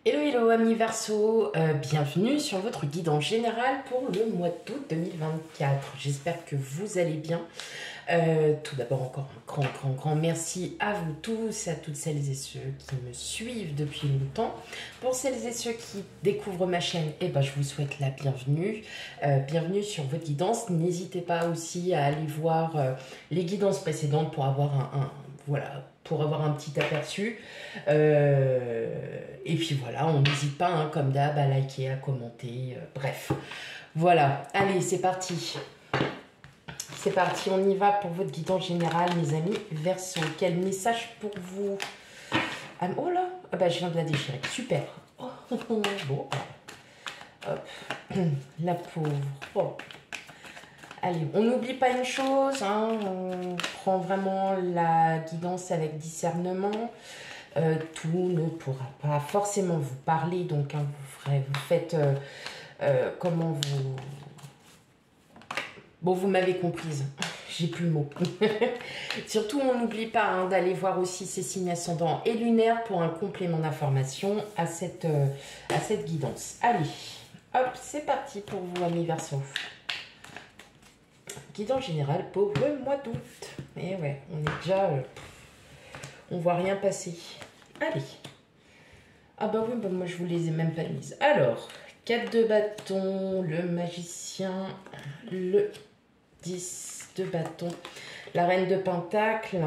Hello, hello amis Verseau, bienvenue sur votre guide en général pour le mois d'août 2024. J'espère que vous allez bien. Tout d'abord encore un grand merci à vous tous, à toutes celles et ceux qui me suivent depuis longtemps. Pour celles et ceux qui découvrent ma chaîne, je vous souhaite la bienvenue. Bienvenue sur votre guidance. N'hésitez pas aussi à aller voir les guidances précédentes pour avoir pour avoir un petit aperçu. Et puis voilà, on n'hésite pas, comme d'hab, à liker, à commenter, bref. Voilà, allez, c'est parti. C'est parti, on y va pour votre guidance générale, mes amis Verseau. Quel message pour vous? Oh là, je viens de la déchirer, super. Oh, bon, hop, la pauvre. Oh. Allez, on n'oublie pas une chose, on prend vraiment la guidance avec discernement. Tout ne pourra pas forcément vous parler, donc vous faites comment vous... Bon, vous m'avez comprise, j'ai plus le mot. Surtout, on n'oublie pas d'aller voir aussi ces signes ascendants et lunaires pour un complément d'information à cette guidance. Allez, hop, c'est parti pour vous, amis Verseau. Guidance générale pour le mois d'août. Et ouais, on est déjà... on voit rien passer. Allez. Ah bah oui, moi je vous les ai même pas mises. Alors, 4 de bâton, le magicien, le 10 de bâton, la reine de pentacle,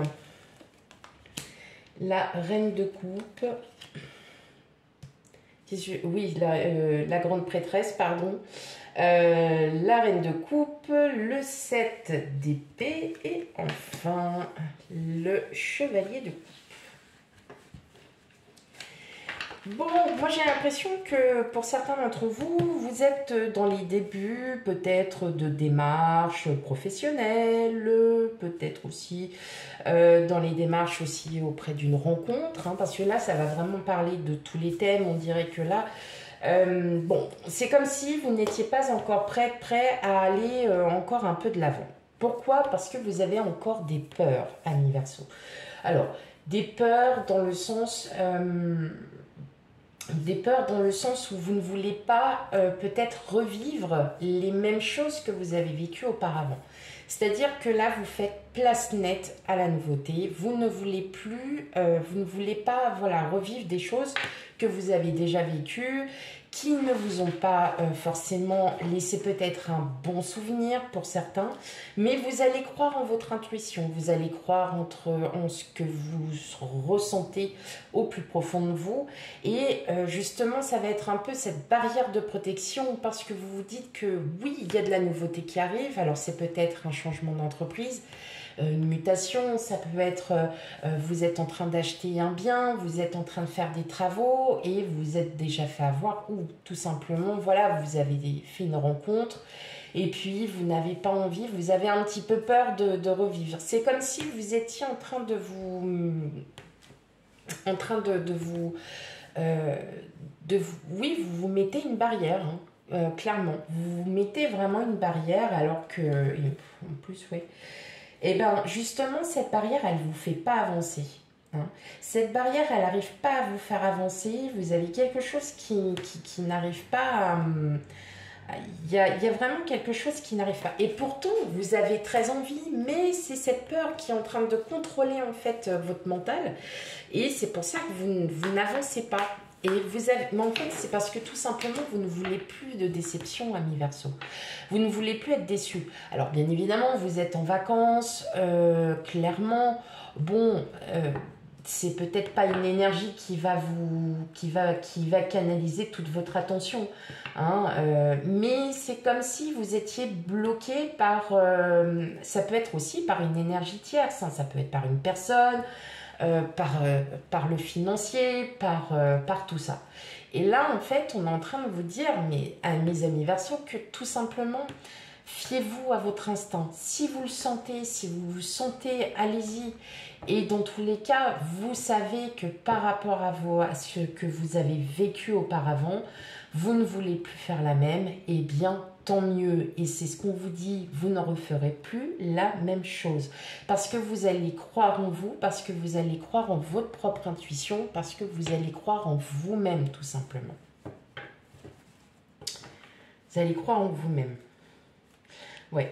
la reine de coupe, oui, la grande prêtresse, pardon, la reine de coupe, le 7 d'épée et enfin le chevalier de coupe. Bon, moi j'ai l'impression que pour certains d'entre vous, vous êtes dans les débuts peut-être de démarches professionnelles, peut-être aussi dans les démarches aussi auprès d'une rencontre, parce que là ça va vraiment parler de tous les thèmes, on dirait que là... bon, c'est comme si vous n'étiez pas encore prêt à aller encore un peu de l'avant. Pourquoi? Parce que vous avez encore des peurs, amis Verseau. Alors, des peurs dans le sens... des peurs dans le sens où vous ne voulez pas peut-être revivre les mêmes choses que vous avez vécues auparavant. C'est-à-dire que là, vous faites place nette à la nouveauté. Vous ne voulez plus, vous ne voulez pas revivre des choses que vous avez déjà vécues, qui ne vous ont pas forcément laissé peut-être un bon souvenir pour certains, mais vous allez croire en votre intuition, vous allez croire en ce que vous ressentez au plus profond de vous, et justement ça va être un peu cette barrière de protection, parce que vous vous dites que oui, il y a de la nouveauté qui arrive, alors c'est peut-être un changement d'entreprise, une mutation, ça peut être vous êtes en train d'acheter un bien, vous êtes en train de faire des travaux et vous êtes déjà fait avoir, ou tout simplement voilà, vous avez fait une rencontre et puis vous n'avez pas envie, vous avez un petit peu peur de revivre. C'est comme si vous étiez en train de vous oui, vous vous mettez une barrière, clairement, vous mettez vraiment une barrière, alors que en plus oui. Et bien, justement, cette barrière, elle ne vous fait pas avancer. Cette barrière, elle n'arrive pas à vous faire avancer. Vous avez quelque chose qui n'arrive pas à... Il y a vraiment quelque chose qui n'arrive pas. Et pourtant, vous avez très envie, mais c'est cette peur qui est en train de contrôler, en fait, votre mental. Et c'est pour ça que vous n'avancez pas. Et mais en fait, c'est parce que tout simplement, vous ne voulez plus de déception, amis Verseau. Vous ne voulez plus être déçu. Alors, bien évidemment, vous êtes en vacances, clairement. Bon, c'est peut-être pas une énergie qui va canaliser toute votre attention. Mais c'est comme si vous étiez bloqué par... ça peut être aussi par une énergie tierce. Ça peut être par une personne... par le financier, par tout ça. Et là, en fait, on est en train de vous dire, mais à mes amis Verseau, que tout simplement, Fiez-vous à votre instinct. Si vous le sentez, allez-y. Et dans tous les cas, vous savez que par rapport à ce que vous avez vécu auparavant, vous ne voulez plus faire la même. Eh bien, tant mieux. Et c'est ce qu'on vous dit, vous ne referez plus la même chose. Parce que vous allez croire en vous, parce que vous allez croire en votre propre intuition, parce que vous allez croire en vous-même, tout simplement. Vous allez croire en vous-même. Ouais.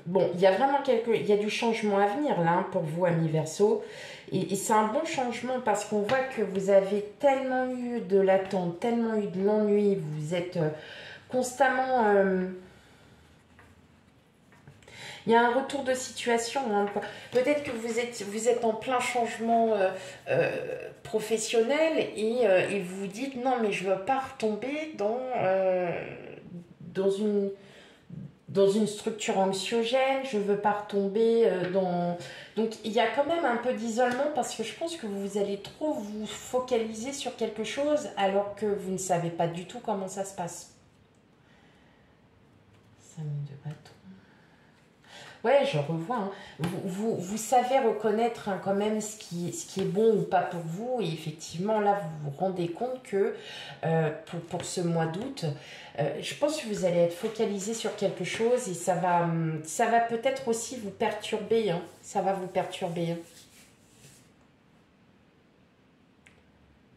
Bon, il y a vraiment il y a du changement à venir là pour vous, amis Verseau. Et c'est un bon changement parce qu'on voit que vous avez tellement eu de l'attente, tellement eu de l'ennui. Vous êtes constamment... il y a un retour de situation. Hein. Peut-être que vous êtes en plein changement professionnel et vous vous dites non, mais je ne veux pas retomber dans une structure anxiogène, je ne veux pas retomber dans... Donc, il y a quand même un peu d'isolement parce que je pense que vous allez trop vous focaliser sur quelque chose alors que vous ne savez pas du tout comment ça se passe. 5 de bâton. Ouais, je revois. Hein. Vous savez reconnaître hein, quand même ce qui est bon ou pas pour vous. Et effectivement, là, vous vous rendez compte que pour ce mois d'août, je pense que vous allez être focalisé sur quelque chose et ça va peut-être aussi vous perturber. Hein. Ça va vous perturber. Hein.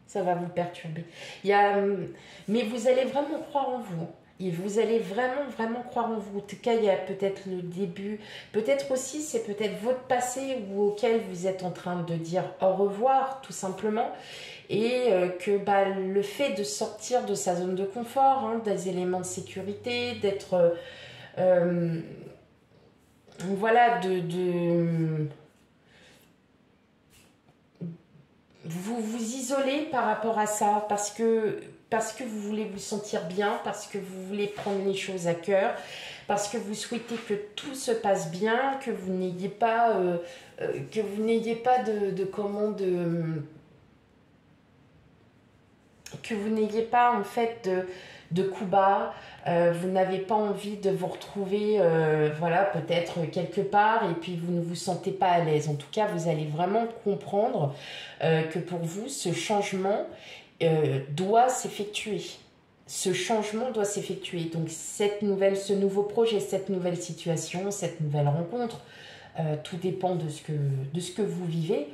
Ça va vous perturber. Mais vous allez vraiment croire en vous. Et vous allez vraiment, vraiment croire en vous. En tout cas, il y a peut-être le début. Peut-être aussi, c'est peut-être votre passé ou auquel vous êtes en train de dire au revoir, tout simplement. Et que le fait de sortir de sa zone de confort, hein, des éléments de sécurité, d'être... voilà, vous isolez par rapport à ça parce que vous voulez vous sentir bien, parce que vous voulez prendre les choses à cœur, parce que vous souhaitez que tout se passe bien, que vous n'ayez pas que vous n'ayez pas en fait de coups bas, vous n'avez pas envie de vous retrouver voilà, peut-être quelque part et puis vous ne vous sentez pas à l'aise. En tout cas, vous allez vraiment comprendre que pour vous, ce changement doit s'effectuer. Ce changement doit s'effectuer. Donc ce nouveau projet, cette nouvelle situation, cette nouvelle rencontre, tout dépend de ce que vous vivez.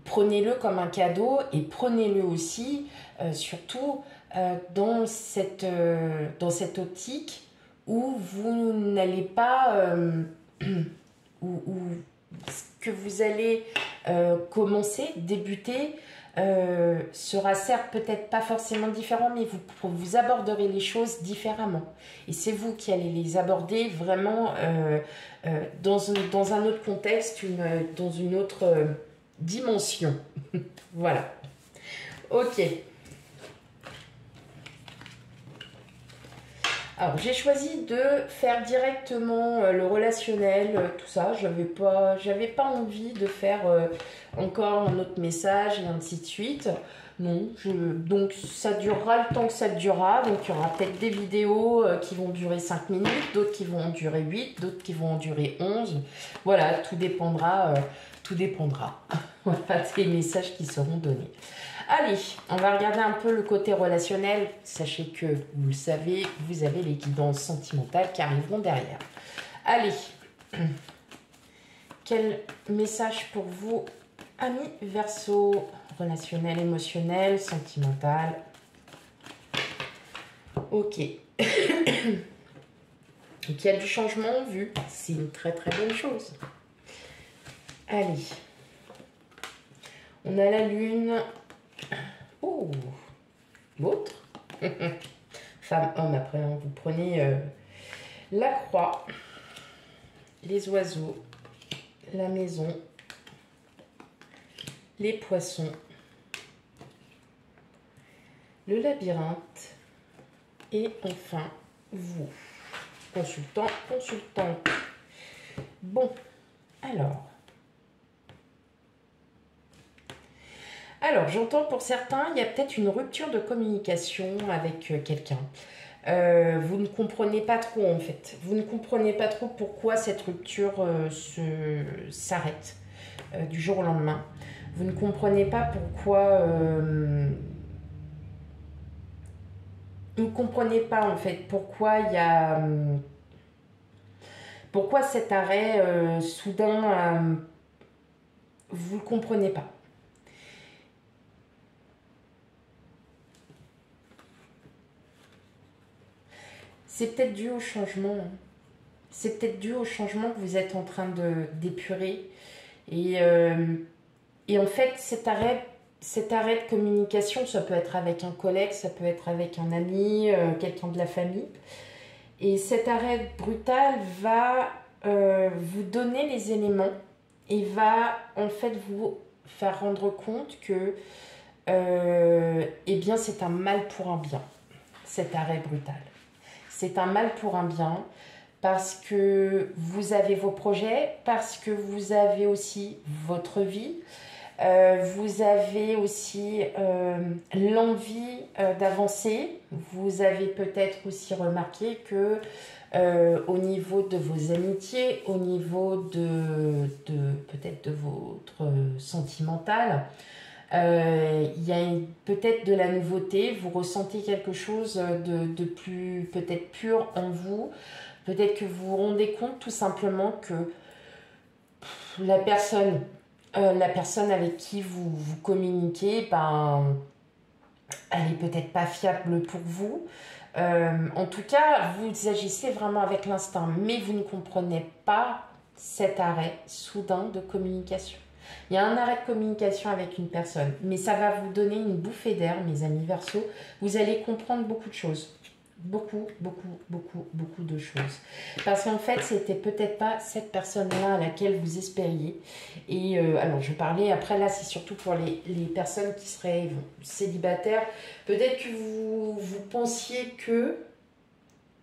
Prenez-le comme un cadeau et prenez-le aussi, surtout dans cette optique où vous n'allez pas, où ce que vous allez commencer, débuter, sera certes peut-être pas forcément différent, mais vous aborderez les choses différemment. Et c'est vous qui allez les aborder vraiment dans un autre contexte, dans une autre... dimension. Voilà. Ok. Alors, j'ai choisi de faire directement le relationnel, tout ça. J'avais pas envie de faire encore un autre message et ainsi de suite. Non, donc ça durera le temps que ça durera. Donc, il y aura peut-être des vidéos qui vont durer 5 minutes, d'autres qui vont en durer 8, d'autres qui vont en durer 11. Voilà, tout dépendra. Tout dépendra. Voilà, des messages qui seront donnés. Allez, on va regarder un peu le côté relationnel. Sachez que, vous le savez, vous avez les guidances sentimentales qui arriveront derrière. Allez, quel message pour vous, amis Verseau? Relationnel, émotionnel, sentimental. Ok. Donc, il y a du changement en vue. C'est une très très bonne chose. Allez. On a la lune. Oh, l'autre. Femme, homme, après, hein, vous prenez la croix, les oiseaux, la maison, les poissons, le labyrinthe et enfin vous, consultant, consultante. Bon, alors... Alors, j'entends pour certains, il y a peut-être une rupture de communication avec quelqu'un. Vous ne comprenez pas trop en fait. Vous ne comprenez pas trop pourquoi cette rupture s'arrête du jour au lendemain. Vous ne comprenez pas pourquoi... vous ne comprenez pas en fait pourquoi il y a... pourquoi cet arrêt soudain... vous ne le comprenez pas. C'est peut-être dû au changement. C'est peut-être dû au changement que vous êtes en train d'épurer. Et en fait, cet arrêt de communication, ça peut être avec un collègue, ça peut être avec un ami, quelqu'un de la famille. Et cet arrêt brutal va vous donner les éléments et va en fait vous faire rendre compte que eh bien, c'est un mal pour un bien, cet arrêt brutal. C'est un mal pour un bien parce que vous avez vos projets, parce que vous avez aussi votre vie, vous avez aussi l'envie d'avancer. Vous avez peut-être aussi remarqué que au niveau de vos amitiés, au niveau peut-être de votre sentimental, il y a peut-être de la nouveauté, vous ressentez quelque chose de plus peut-être pur en vous, peut-être que vous vous rendez compte tout simplement que la personne avec qui vous communiquez, ben, elle est peut-être pas fiable pour vous. En tout cas, vous agissez vraiment avec l'instinct, mais vous ne comprenez pas cet arrêt soudain de communication. Il y a un arrêt de communication avec une personne, mais ça va vous donner une bouffée d'air, mes amis Verseau. Vous allez comprendre beaucoup de choses. Beaucoup de choses. Parce qu'en fait, c'était peut-être pas cette personne-là à laquelle vous espériez. Et alors, je parlais, après là, c'est surtout pour les personnes qui seraient célibataires. Peut-être que vous pensiez que...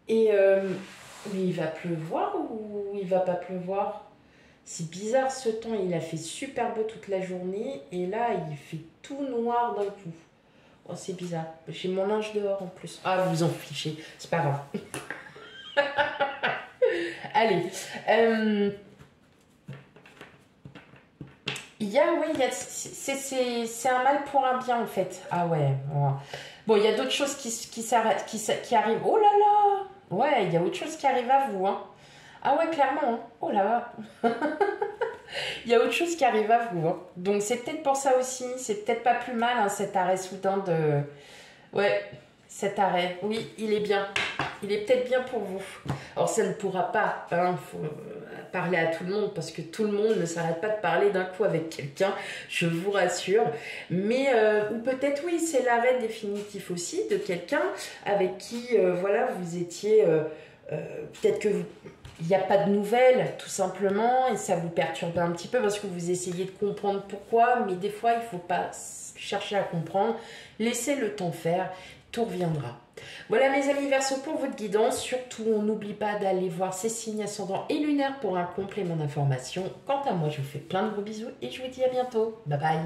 Et mais il va pleuvoir ou il va pas pleuvoir? C'est bizarre ce temps, il a fait super beau toute la journée et là il fait tout noir d'un coup. Oh, c'est bizarre. J'ai mon linge dehors en plus. Ah, vous en fichez, c'est pas grave. Allez. C'est un mal pour un bien en fait. Ah ouais. Bon, il y a d'autres choses qui arrivent. Oh là là. Ouais, il y a autre chose qui arrive à vous. Hein. Ah ouais, clairement. Hein. Oh là là. Il y a autre chose qui arrive à vous. Hein. Donc c'est peut-être pour ça aussi. C'est peut-être pas plus mal hein, cet arrêt soudain de... Ouais, cet arrêt. Oui, il est bien. Il est peut-être bien pour vous. Alors ça ne pourra pas faut parler à tout le monde parce que tout le monde ne s'arrête pas de parler d'un coup avec quelqu'un, je vous rassure. Mais, ou peut-être oui, c'est l'arrêt définitif aussi de quelqu'un avec qui, voilà, vous étiez... peut-être que il n'y a pas de nouvelles, tout simplement, et ça vous perturbe un petit peu parce que vous essayez de comprendre pourquoi, mais des fois, il ne faut pas chercher à comprendre. Laissez le temps faire, tout reviendra. Voilà mes amis Verseau pour votre guidance. Surtout, on n'oublie pas d'aller voir ces signes ascendants et lunaires pour un complément d'information. Quant à moi, je vous fais plein de gros bisous et je vous dis à bientôt. Bye bye.